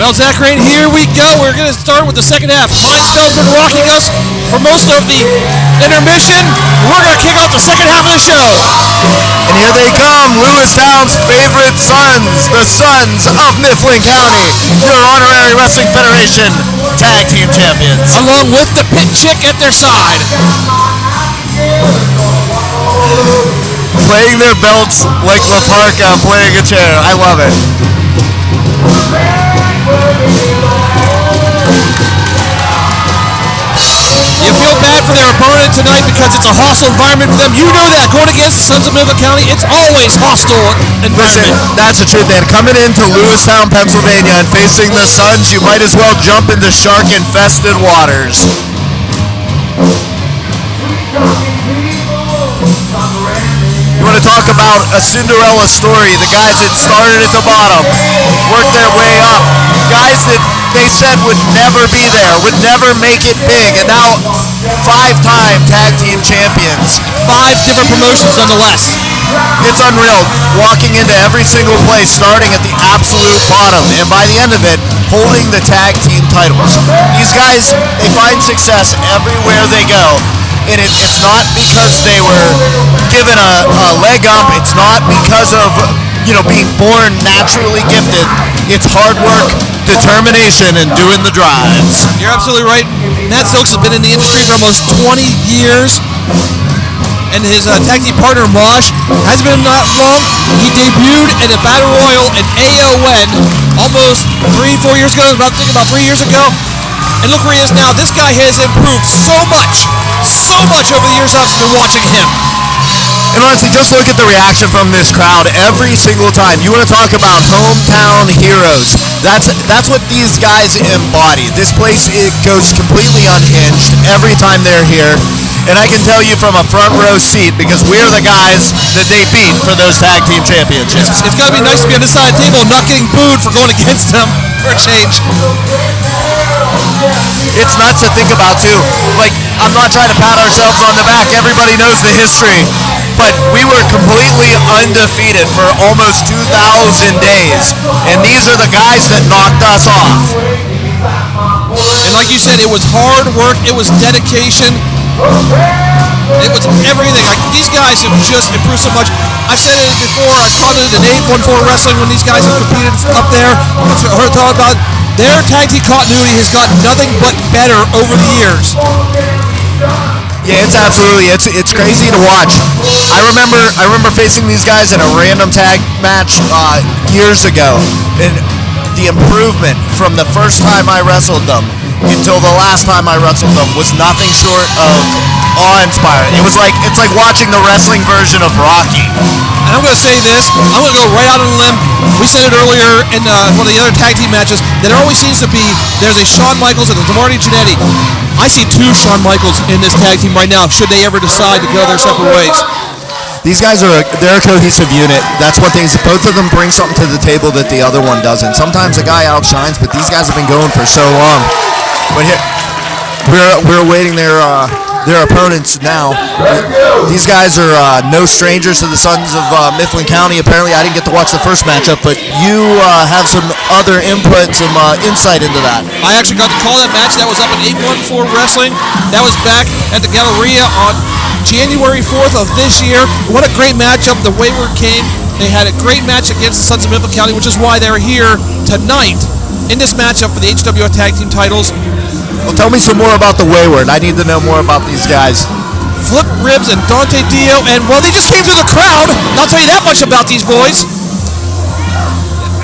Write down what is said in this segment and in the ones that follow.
Well, Zachary, here we go. We're going to start with the second half. MINDSPELL's been rocking us for most of the intermission. We're going to kick off the second half of the show. And here they come, Lewistown's favorite sons, the Sons of Mifflin County, your honorary Wrestling Federation Tag Team Champions. Along with the pit chick at their side. Playing their belts like La Parka playing a chair. I love it. You feel bad for their opponent tonight because it's a hostile environment for them. You know that. Going against the Sons of Mifflin County, it's always hostile environment. Listen, that's the truth, man. Coming into Lewistown, Pennsylvania and facing the Suns, you might as well jump into shark-infested waters. You want to talk about a Cinderella story, the guys that started at the bottom, worked their way up, guys that they said would never be there, would never make it big, and now 5-time tag team champions. 5 different promotions nonetheless. It's unreal, walking into every single place, starting at the absolute bottom, and by the end of it, holding the tag team titles. These guys, they find success everywhere they go. And it's not because they were given a leg up. It's not because of, being born naturally gifted. It's hard work, determination, and doing the drives. You're absolutely right. Matt Stokes has been in the industry for almost 20 years. And his tag team partner, Mosh, hasn't been not long. He debuted in a Battle Royal in AON almost 3-4 years ago. About 3 years ago. And look where he is now. This guy has improved so much over the years I've been watching him. And honestly, just look at the reaction from this crowd every single time. You want to talk about hometown heroes. That's what these guys embody. This place, it goes completely unhinged every time they're here. And I can tell you from a front row seat, because we're the guys that they beat for those tag team championships. It's got to be nice to be on this side of the table and not getting booed for going against them for a change. It's nuts to think about, too. Like, I'm not trying to pat ourselves on the back. Everybody knows the history. But we were completely undefeated for almost 2,000 days. And these are the guys that knocked us off. And like you said, it was hard work. It was dedication. It was everything. Like, these guys have just improved so much. I've said it before. I've called it an 8-1-4 wrestling when these guys have competed up there. I've heard talk about it. Their tag team continuity has gotten nothing but better over the years. Yeah, it's absolutely, it's crazy to watch. I remember facing these guys in a random tag match years ago, and the improvement from the first time I wrestled them until the last time I wrestled them was nothing short of awe-inspiring. It's like watching the wrestling version of Rocky. And I'm going to say this, I'm going to go right out on a limb. We said it earlier in one of the other tag team matches, that there always seems to be, there's a Shawn Michaels and there's a Marty Jannetty. I see 2 Shawn Michaels in this tag team right now, should they ever decide to go their separate ways. These guys they're a cohesive unit. That's one thing. Both of them bring something to the table that the other one doesn't. Sometimes a guy outshines, but these guys have been going for so long. But here, we're awaiting their opponents now. These guys are no strangers to the Sons of Mifflin County. Apparently, I didn't get to watch the first matchup, but you have some other input, some insight into that. I actually got to call that match. That was up at 814 Wrestling. That was back at the Galleria on January 4th of this year. What a great matchup. The Wayward came. They had a great match against the Sons of Mifflin County, which is why they're here tonight in this matchup for the HWF Tag Team titles. Well, tell me some more about the Wayward. I need to know more about these guys. Flip Ribs and Dante Dio, and well, they just came through the crowd. I'll tell you that much about these boys.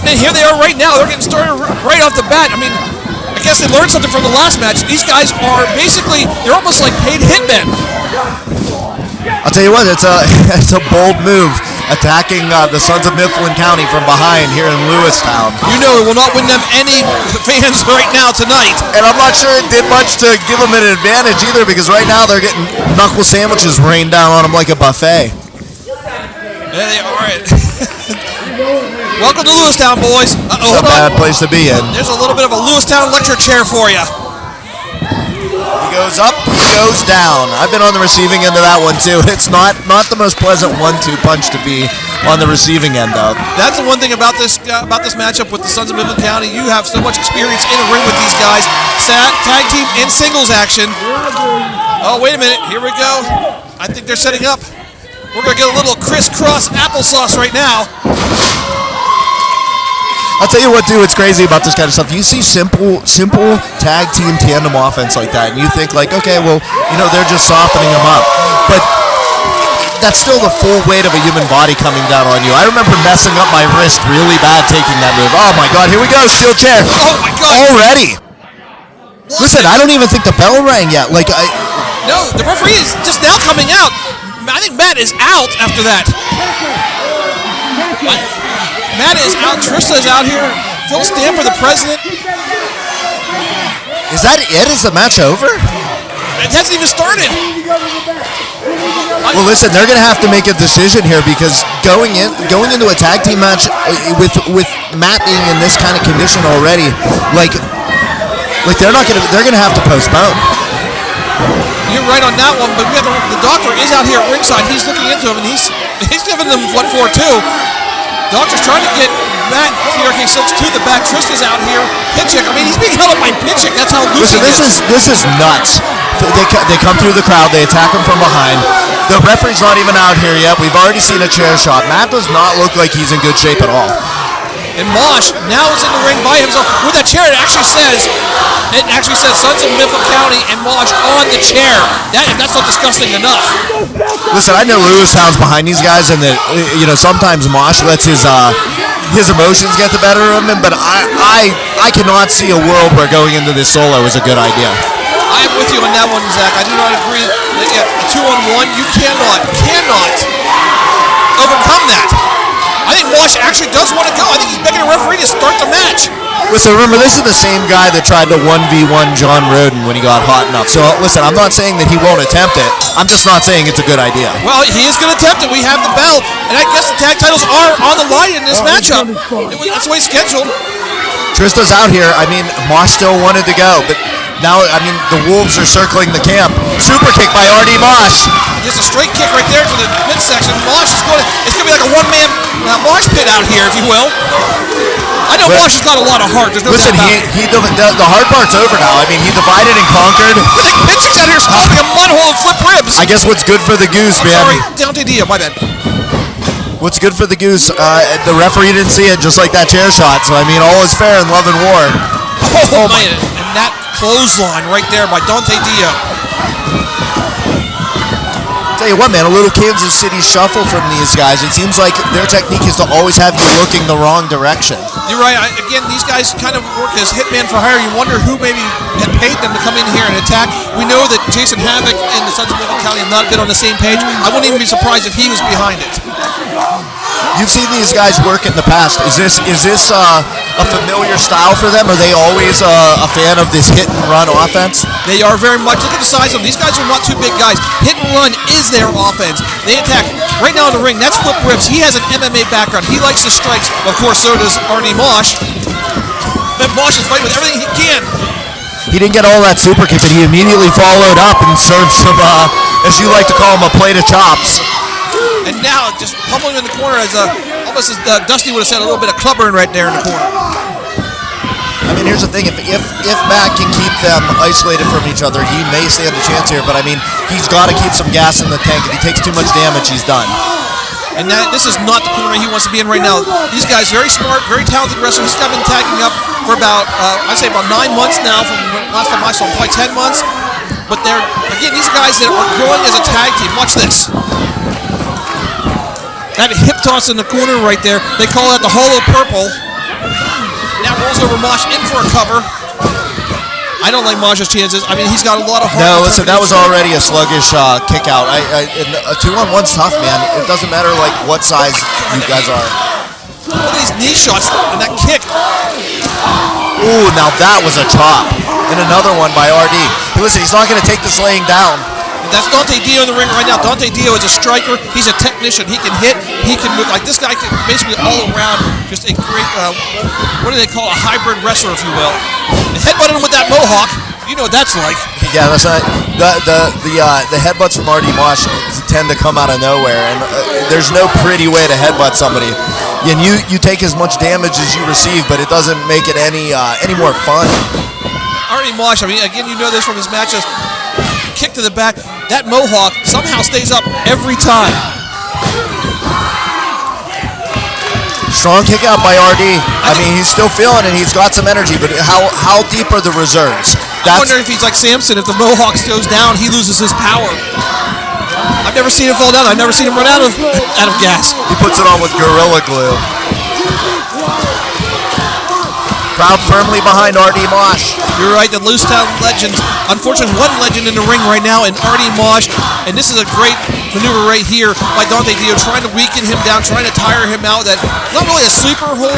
And here they are right now. They're getting started right off the bat. I mean, I guess they learned something from the last match. These guys are basically, they're almost like paid hitmen. I'll tell you what, it's a bold move, attacking the Sons of Mifflin County from behind here in Lewistown. You know it will not win them any fans right now tonight. And I'm not sure it did much to give them an advantage either, because right now they're getting knuckle sandwiches rained down on them like a buffet. There they are. Welcome to Lewistown, boys. It's a bad place to be in. There's a little bit of a Lewistown lecture chair for you. He goes up, he goes down. I've been on the receiving end of that one too. It's not the most pleasant 1-2 punch to be on the receiving end of. That's the one thing about this matchup with the Sons of Mifflin County. You have so much experience in a ring with these guys. Tag team and singles action. Oh, wait a minute. Here we go. I think they're setting up. We're going to get a little crisscross applesauce right now. I'll tell you what, dude, what's crazy about this kind of stuff. You see simple tag team tandem offense like that, and you think like, okay, well, they're just softening them up. But that's still the full weight of a human body coming down on you. I remember messing up my wrist really bad taking that move. Oh, my God, here we go, steel chair. Oh, my God. Already. Listen, I don't even think the bell rang yet. No, the referee is just now coming out. I think Matt is out after that. Matt is out. Trista is out here. Phil Stamper, the president. Is that it? Is the match over? It hasn't even started. Well, listen, they're going to have to make a decision here because going into a tag team match with Matt being in this kind of condition already, they're going to have to postpone. You're right on that one, but the doctor is out here at ringside. He's looking into him, and he's giving them what for too. Doctor's trying to get Matt TRK Silks to the back. Trista's out here pitching. I mean, he's being held up by pitching. That's how loose he is. This is nuts. They come through the crowd. They attack him from behind. The referee's not even out here yet. We've already seen a chair shot. Matt does not look like he's in good shape at all. And Mosh now is in the ring by himself with that chair. It actually says Sons of Mifflin County and Mosh on the chair. That's not disgusting enough. Listen, I know Lewistown's behind these guys, and that sometimes Mosh lets his emotions get the better of him. But I cannot see a world where going into this solo is a good idea. I'm with you on that one, Zach. I do not agree. A 2-on-1, you cannot overcome that. I think Mosh actually does want to go. I think he's begging a referee to start the match. Listen, remember, this is the same guy that tried to 1v1 John Roden when he got hot enough. So, listen, I'm not saying that he won't attempt it. I'm just not saying it's a good idea. Well, he is going to attempt it. We have the bell. And I guess the tag titles are on the line in this matchup. That's the way it's scheduled. Trista's out here. I mean, Mosh still wanted to go, but now, the Wolves are circling the camp. Super kick by R.D. Mosh. Just a straight kick right there to the midsection. Mosh is it's going to be like a one-man mosh pit out here, if you will. I know Mosh has got a lot of heart. There's no doubt about it. The hard part's over now. I mean, he divided and conquered. Look at pitching's out here stopping a mud hole and flip ribs. I guess what's good for the goose, man. Sorry, Dante Dia, my bad. What's good for the goose, the referee didn't see it, just like that chair shot. So, I mean, all is fair in love and war. Oh man, and that clothesline right there by Dante Dio. Tell you what, man, a little Kansas City shuffle from these guys. It seems like their technique is to always have you looking the wrong direction. You're right. Again, these guys kind of work as hitman for hire. You wonder who maybe had paid them to come in here and attack. We know that Jason Havoc and the Sons of Mifflin County have not been on the same page. I wouldn't even be surprised if he was behind it. You've seen these guys work in the past. Is this a familiar style for them? Are they always a fan of this hit and run offense? They are very much. Look at the size of them. These guys are not too big guys. Hit and run is their offense. They attack right now in the ring. That's flip ribs. He has an MMA background. He likes the strikes. Of course, so does Arnie Mosh. But Mosh is fighting with everything he can. He didn't get all that super kick, but he immediately followed up and served some, as you like to call them, a plate of chops. And now just pummeling in the corner almost as Dusty would have said, a little bit of clubbering right there in the corner. I mean, here's the thing. If Matt can keep them isolated from each other, he may stand a chance here. But, I mean, he's got to keep some gas in the tank. If he takes too much damage, he's done. And this is not the corner he wants to be in right now. These guys, very smart, very talented wrestlers. He's been tagging up for about, I'd say about 9 months now. From last time I saw him, probably 10 months. But again, these are guys that are growing as a tag team. Watch this. That hip toss in the corner right there. They call that the hollow purple. Now rolls over Mosh in for a cover. I don't like Mosh's chances. I mean, he's got a lot of heart. No, listen, that was already a sluggish kick out. A 2-on-1's tough, man. It doesn't matter like what size you guys are. Look at these knee shots and that kick. Ooh, now that was a chop. And another one by RD. Hey, listen, he's not going to take this laying down. That's Dante Dio in the ring right now. Dante Dio is a striker. He's a technician. He can hit. He can move. Like this guy can basically all around just a great, what do they call a hybrid wrestler, if you will. And headbutting him with that mohawk. You know what that's like. Yeah, that's right. The headbutts from RD Mosh tend to come out of nowhere, and there's no pretty way to headbutt somebody. And you take as much damage as you receive, but it doesn't make it any more fun. RD Mosh, I mean, again, you know this from his matches. Kick to the back. That mohawk somehow stays up every time. Strong kick out by RD. I mean, he's still feeling it. He's got some energy, but how deep are the reserves? I wonder if he's like Samson. If the mohawk goes down, he loses his power. I've never seen him fall down. I've never seen him run out of gas. He puts it on with Gorilla Glue. Crowd firmly behind RD Mosh. You're right, the Loose Town legends. Unfortunately, one legend in the ring right now, and RD Mosh. And this is a great maneuver right here by Dante Dio, trying to weaken him down, trying to tire him out. That's not really a sleeper hold.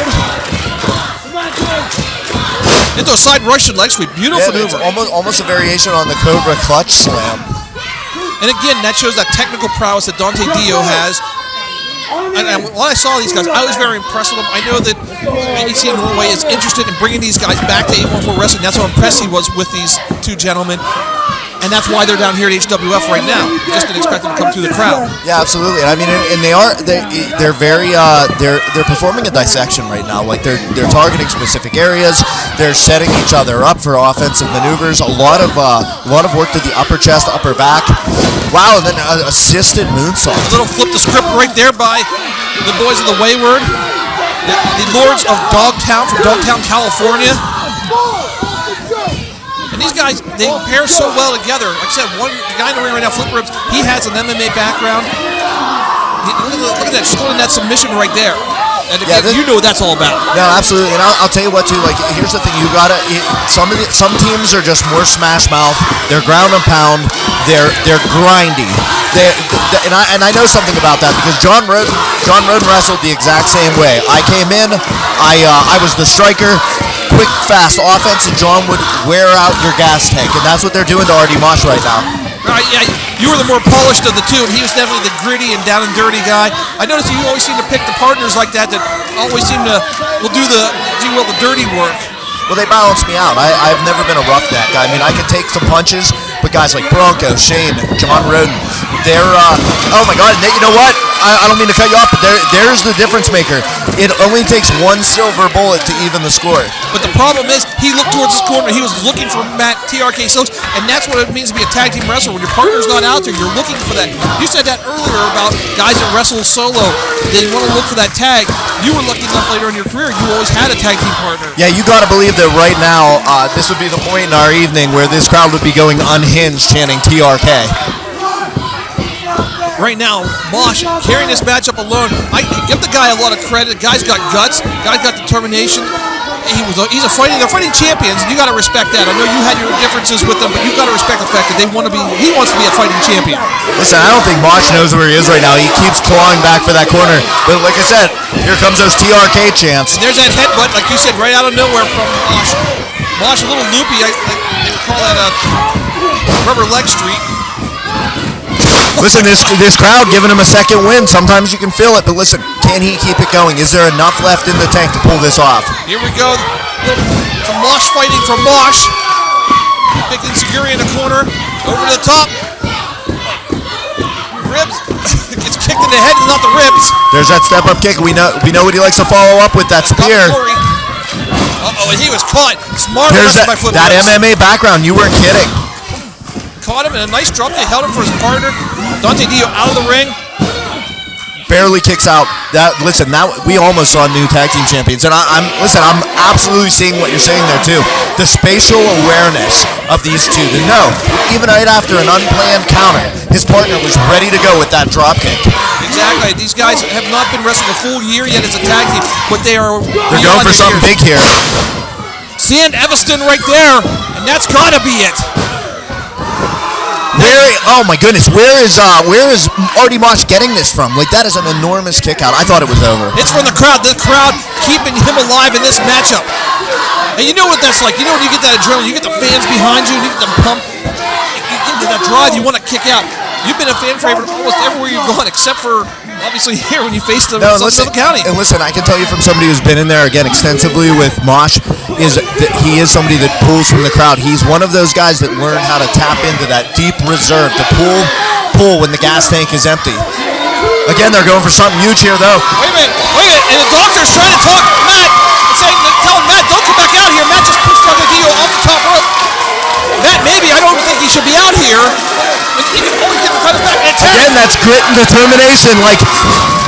Into a side Russian leg sweep. Beautiful maneuver. It's almost a variation on the Cobra clutch slam. And again, that shows that technical prowess that Dante Dio has. And when I saw these guys, I was very impressed with them. I know that ADC Norway is interested in bringing these guys back to 814 Wrestling. That's how impressed he was with these two gentlemen. And that's why they're down here at HWF right now. Just didn't expect them to come through the crowd. Yeah, absolutely. And I mean, and they're very they're performing a dissection right now. Like they're targeting specific areas. They're setting each other up for offensive maneuvers. A lot of work to the upper chest, upper back. Wow, and then assisted moonsault. A little flip the script right there by the boys of the Wayward, the Lords of Dogtown from Dogtown, California. And these guys, they pair so well together. Like I said, the guy in the ring right now, Flip Ribs, he has an MMA background. Look at that, scoring that submission right there. And again, you know what that's all about. No, absolutely. And I'll tell you what, too. Like, here's the thing: some teams are just more smash mouth. They're ground and pound. They're grindy. And I know something about that because John Roden wrestled the exact same way. I came in, I was the striker, quick, fast offense, and John would wear out your gas tank, and that's what they're doing to RD Mosh right now. Yeah, you were the more polished of the two, and he was definitely the gritty and down and dirty guy. I noticed you always seem to pick the partners like that always seem to do the dirty work. Well, they balance me out. I've never been a roughneck. I mean, I can take some punches, but guys like Bronco, Shane, John Roden, they're, oh my God, you know what? I don't mean to cut you off, but there's the difference maker. It only takes one silver bullet to even the score. But the problem is, he looked towards his corner. He was looking for Matt TRK Stokes, and that's what it means to be a tag team wrestler. When your partner's not out there, you're looking for that. You said that earlier about guys that wrestle solo. They want to look for that tag. You were lucky enough later in your career, you always had a tag team partner. Yeah, you got to believe that right now, this would be the point in our evening where this crowd would be going unhinged chanting TRK. Right now, Mosh carrying this matchup alone. I give the guy a lot of credit. The guy's got guts. The guy's got determination. They're fighting champions, and you got to respect that. I know you had your differences with them, but you got to respect the fact that he wants to be a fighting champion. Listen, I don't think Mosh knows where he is right now. He keeps clawing back for that corner. But like I said, here comes those TRK chants. And there's that headbutt, like you said, right out of nowhere from Mosh. Mosh a little loopy. I call that a rubber leg street. Listen, this crowd giving him a second win. Sometimes you can feel it, but listen, can he keep it going? Is there enough left in the tank to pull this off? Here we go. Some Mosh fighting from Mosh. Big Insecurity in the corner. Over to the top. Ribs. Gets kicked in the head and not the ribs. There's that step-up kick. We know what he likes to follow up with, that spear. Uh-oh, and he was caught. Smart by Flip that Ribs. MMA background. You weren't kidding. Caught him in a nice drop. They held him for his partner. Dante Dio out of the ring. Barely kicks out. Listen, we almost saw new tag team champions, and I'm absolutely seeing what you're saying there too. The spatial awareness of these two to know, even right after an unplanned counter, his partner was ready to go with that drop kick. Exactly. These guys have not been wrestling a full year yet as a tag team, but they're going for something big here. Sand Evanston right there, and that's gotta be it. Oh my goodness, where is RD Mosh getting this from? Like, that is an enormous kick out. I thought it was over. It's from the crowd keeping him alive in this matchup. And you know what that's like. You know when you get that adrenaline, you get the fans behind you, you get them pumped, you get that drive, you want to kick out. You've been a fan favorite almost everywhere you've gone, except for obviously here when you face the Southern County. And listen, I can tell you from somebody who's been in there again extensively with Mosh, is that he is somebody that pulls from the crowd. He's one of those guys that learned how to tap into that deep reserve, to pull when the gas tank is empty. Again, they're going for something huge here, though. Wait a minute, and the doctor's trying to talk Matt, telling Matt, don't come back out here. Matt just pushed Dr. Dio off the top rope. Matt, maybe, I don't think he should be out here. He can always get the back. Again, that's grit and determination. Like,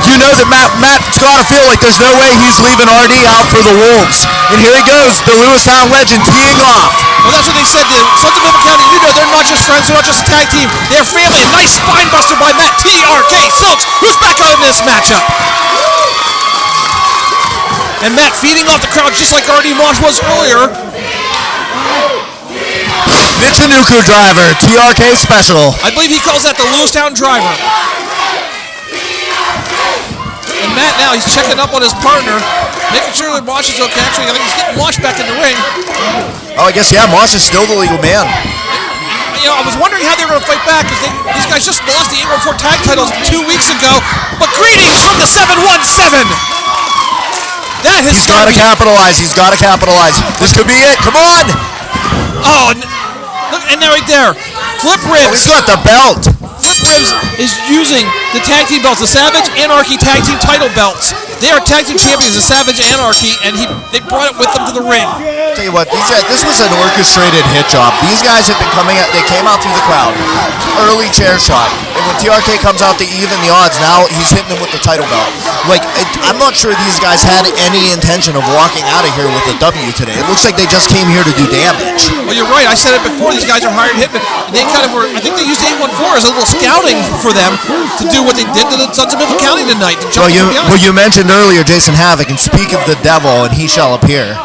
you know that Matt's got to feel like there's no way he's leaving RD out for the Wolves. And here he goes, the Lewistown legend teeing off. Well, that's what they said. The Sons of Mifflin County, you know, they're not just friends, they're not just a tag team. They're family. A nice spine buster by Matt TRK Silks, who's back out of this matchup. And Matt feeding off the crowd just like RD Mosh was earlier. Michinoku driver, TRK special. I believe he calls that the Lewistown driver. And Matt now, he's checking up on his partner, making sure that Mosh is okay. Actually, I think he's getting Mosh back in the ring. Oh, I guess, yeah, Mosh is still the legal man. You know, I was wondering how they were going to fight back because these guys just lost the 814 tag titles 2 weeks ago. But greetings from the 717. He's got to capitalize. He's got to capitalize. This could be it. Come on. Oh, look, and now right there. Flip Ribs. He's got the belt. Flip Ribs is using the tag team belts, the Savage Anarchy tag team title belts. They are tag team champions of Savage Anarchy, and they brought it with them to the ring. Tell you what, this was an orchestrated hit job. These guys have been coming out. They came out through the crowd. Early chair shot. And when TRK comes out to even the odds, now he's hitting them with the title belt. Like, I'm not sure these guys had any intention of walking out of here with a W today. It looks like they just came here to do damage. Well, you're right. I said it before. These guys are hired hitmen. They kind of were, I think they used 814 as a little scouting for them to do what they did to the Sons of Mifflin County tonight. Well, you mentioned earlier Jason Havoc, and speak of the devil, and he shall appear.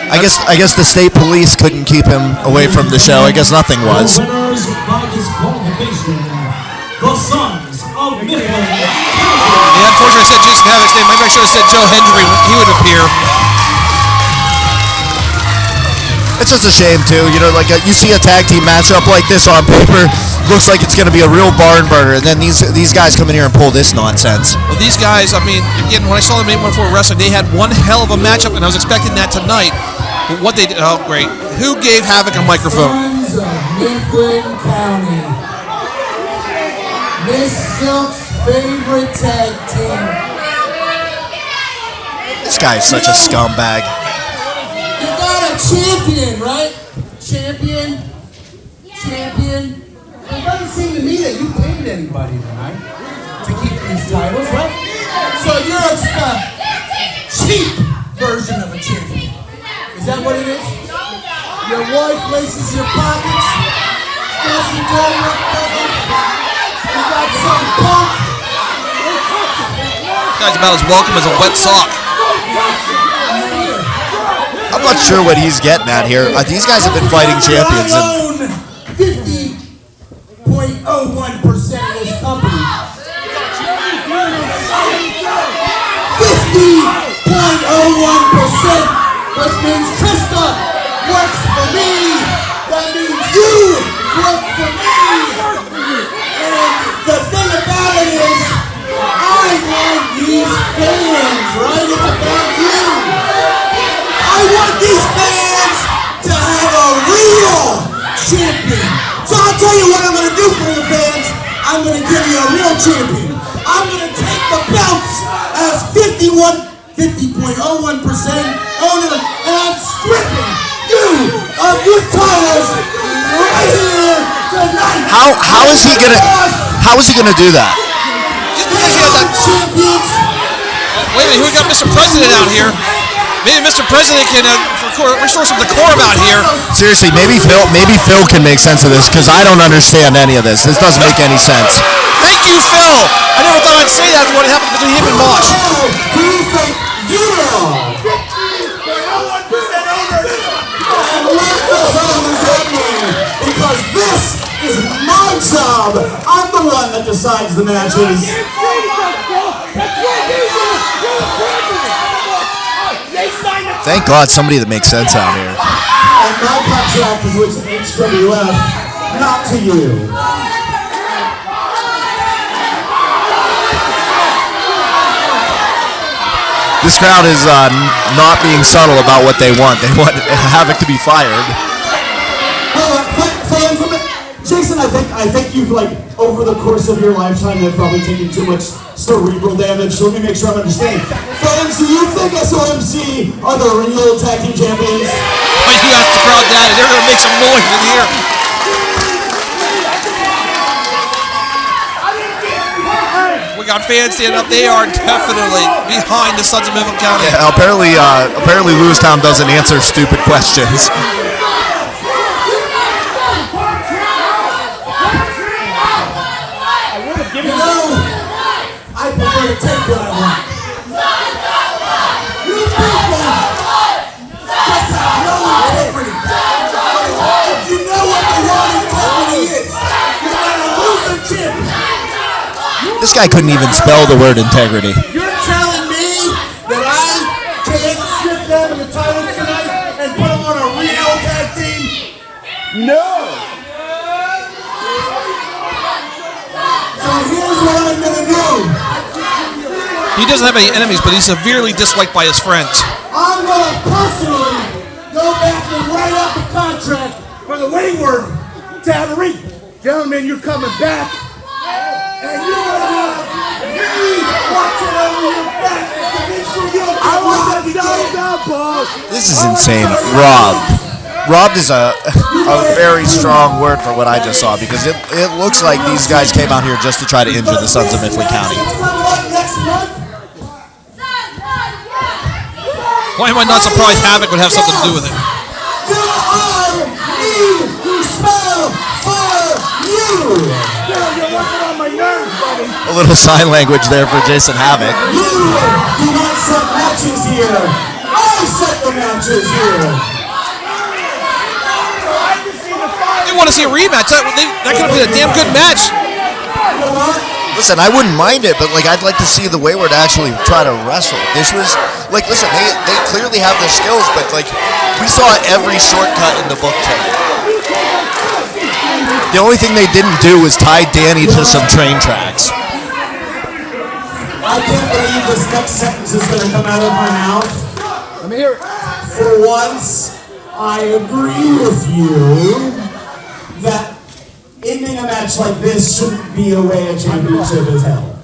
I guess the state police couldn't keep him away from the show. I guess nothing was. The Sons of Mifflin. Yeah, unfortunately, I said Jason Havoc's name. Maybe I should have said Joe Hendry. He would appear. It's just a shame, too. You know, like you see a tag team matchup like this on paper, looks like it's going to be a real barn burner, and then these guys come in here and pull this nonsense. Well, these guys, I mean, again, when I saw them 814 Wrestling, they had one hell of a matchup, and I was expecting that tonight. But what they did, oh, great. Who gave Havoc a microphone? Sons of Mifflin County. Miss Silk's favorite tag team. This guy is such a scumbag. You got a champion, right? Champion. It doesn't seem to me that you paid anybody tonight to keep these titles, right? So you're a cheap version of a champion. Is that what it is? Your wife laces your pockets. Doesn't do nothing. You got some punk. This guy's about as welcome as a wet sock. I'm not sure what he's getting at here. These guys have been fighting champions. 50.01% of this company. 50.01%, which means Krista works for me. That means you work for me. And the thing about it is, I want these fans, right? It's about you. I want these fans to have a real champion. So I'll tell you what I'm going to do for the fans. I'm going to give you a real champion. I'm going to take the belts as 50.01% owner, and I'm stripping you of your titles right here tonight. How is he gonna do that? Just because he has that champions. Wait a minute, we got Mr. President out here. Maybe Mr. President can restore some decorum out here. Seriously, maybe Phil can make sense of this, because I don't understand any of this. This doesn't make any sense. Thank you, Phil. I never thought I'd say that when it happened between him and Mosh. Because this is my job. I'm the one that decides the matches. Thank God somebody that makes sense out here. And my contract is with HWF, not to you. This crowd is not being subtle about what they want. They want Havoc to be fired. Jason, I think you've, like, over the course of your lifetime, have probably taken too much cerebral damage. So let me make sure I'm understanding. Fans, do you think SOMC are the real tag team champions? When you ask the crowd that, they're going to make some noise in here. We got fans standing up. They are definitely behind the Sons of Mifflin County. Yeah, apparently Lewistown doesn't answer stupid questions. I prefer to take what I want. You think that? That's how no integrity. If you know what the wrong integrity is, you're gonna lose a chip. This guy couldn't even spell the word integrity. You're telling me that I can't strip them of the titles tonight and put them on a real tag team? No. So here's what I'm gonna do. He doesn't have any enemies, but he's severely disliked by his friends. I'm going to personally go back and write up the contract for the Wayward Tavern. Gentlemen, you're coming back, and you're going to have me watching over your back to make sure you don't get what boss. This is insane. Robbed is a very strong word for what I just saw, because it looks like these guys came out here just to try to injure the Sons of Mifflin County. Why am I not surprised Havoc would have something to do with it? Do I need to spell for you? You're working on my nerves, buddy. A little sign language there for Jason Havoc. You do not set matches here. I set the matches here. They want to see a rematch. That could have been a damn good match. Listen, I wouldn't mind it, but like I'd like to see the Wayward actually try to wrestle. This was like, listen, they clearly have the skills, but like we saw every shortcut in the book today. The only thing they didn't do was tie Danny to some train tracks. I can't believe this next sentence is going to come out of my mouth. Let me hear it. For once, I agree with you that ending a match like this shouldn't be a way a championship is held.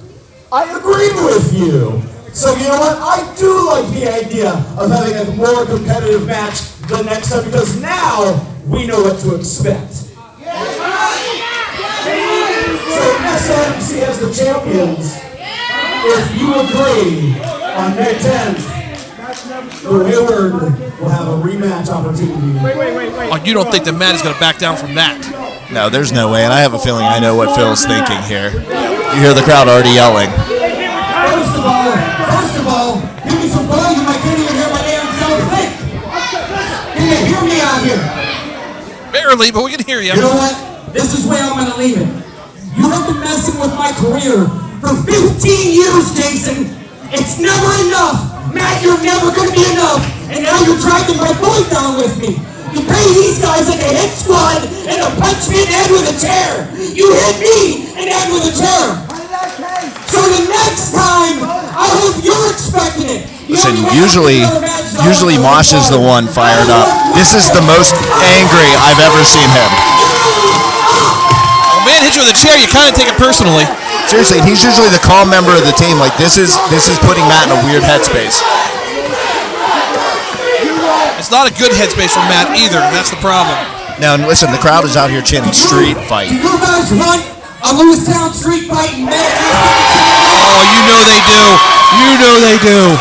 I agree with you. So you know what? I do like the idea of having a more competitive match the next time, because now we know what to expect. So SMC as the champions, if you agree, on May 10th, the Wayward will have a rematch opportunity. Oh, you don't think that Matt is going to back down from that? No, there's no way, and I have a feeling I know what Phil's thinking here. You hear the crowd already yelling. First of all, give me some volume. I can't even hear my damn self think. Can you hear me out here? Barely, but we can hear you. You know what? This is where I'm going to leave it. You have been messing with my career for 15 years, Jason. It's never enough. Matt, you're never going to be enough. And now you're dragging my boy down with me. You pay these guys like a hit squad and a punch me in the head with a chair. You hit me in the head with a chair. So the next time, I hope you're expecting it. Listen, usually Mosh is the one fired up. This is the most angry I've ever seen him. When man hits you with a chair, you kind of take it personally. Seriously, he's usually the calm member of the team. Like this is putting Matt in a weird headspace. It's not a good headspace for Matt either. That's the problem. Now, listen, the crowd is out here chanting street fight. You guys want a Lewistown street fight match? Oh, you know they do. You know they do.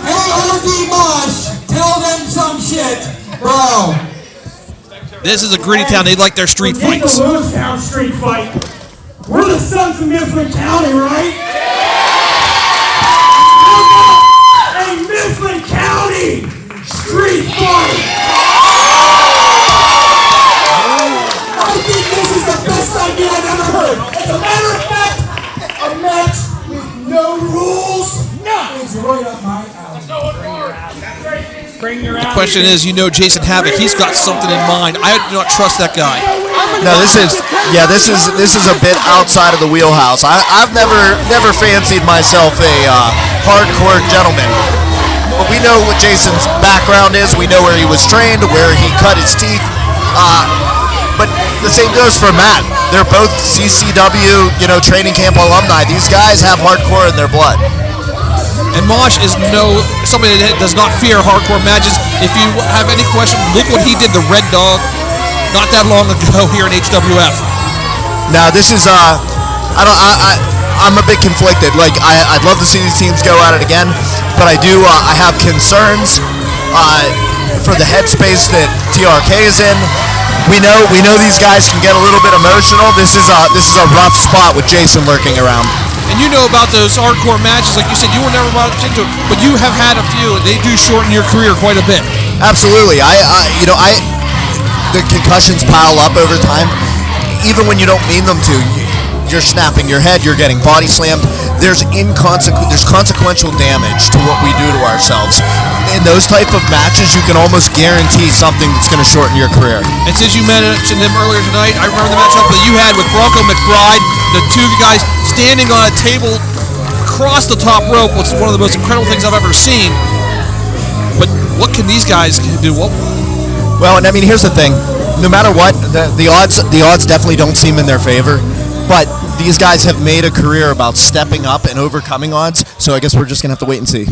Hey, RD Mosh, tell them some shit, bro. This is a gritty town. They like their street fights. The Lewistown street fight. We're the Sons of Mifflin County, right? A Mifflin County street fight. I think this is the best idea I've ever heard. As a matter of fact, a match with no rules is right up my alley. Bring your The question is, you know Jason Havoc. He's got something in mind. I do not trust that guy. I'm No, this is a bit outside of the wheelhouse. I've never fancied myself a hardcore gentleman, but we know what Jason's background is. We know where he was trained, where he cut his teeth. But the same goes for Matt. They're both CCW, training camp alumni. These guys have hardcore in their blood. And Mosh is somebody that does not fear hardcore matches. If you have any question, look what he did to Red Dog not that long ago here in HWF. Now this is I'm a bit conflicted. Like I'd love to see these teams go at it again, but I have concerns for the headspace that TRK is in. We know these guys can get a little bit emotional. This is a rough spot with Jason lurking around. And you know about those hardcore matches, like you said, you were never much into it, but you have had a few, and they do shorten your career quite a bit. Absolutely. The concussions pile up over time. Even when you don't mean them to, you're snapping your head, you're getting body slammed. There's consequential damage to what we do to ourselves. In those type of matches, you can almost guarantee something that's going to shorten your career. And since you mentioned him earlier tonight, I remember the matchup that you had with Bronco McBride, the two guys standing on a table across the top rope, which is one of the most incredible things I've ever seen. But what can these guys do? Well, and I mean, here's the thing. No matter what, the odds definitely don't seem in their favor. But these guys have made a career about stepping up and overcoming odds, so I guess we're just going to have to wait and see.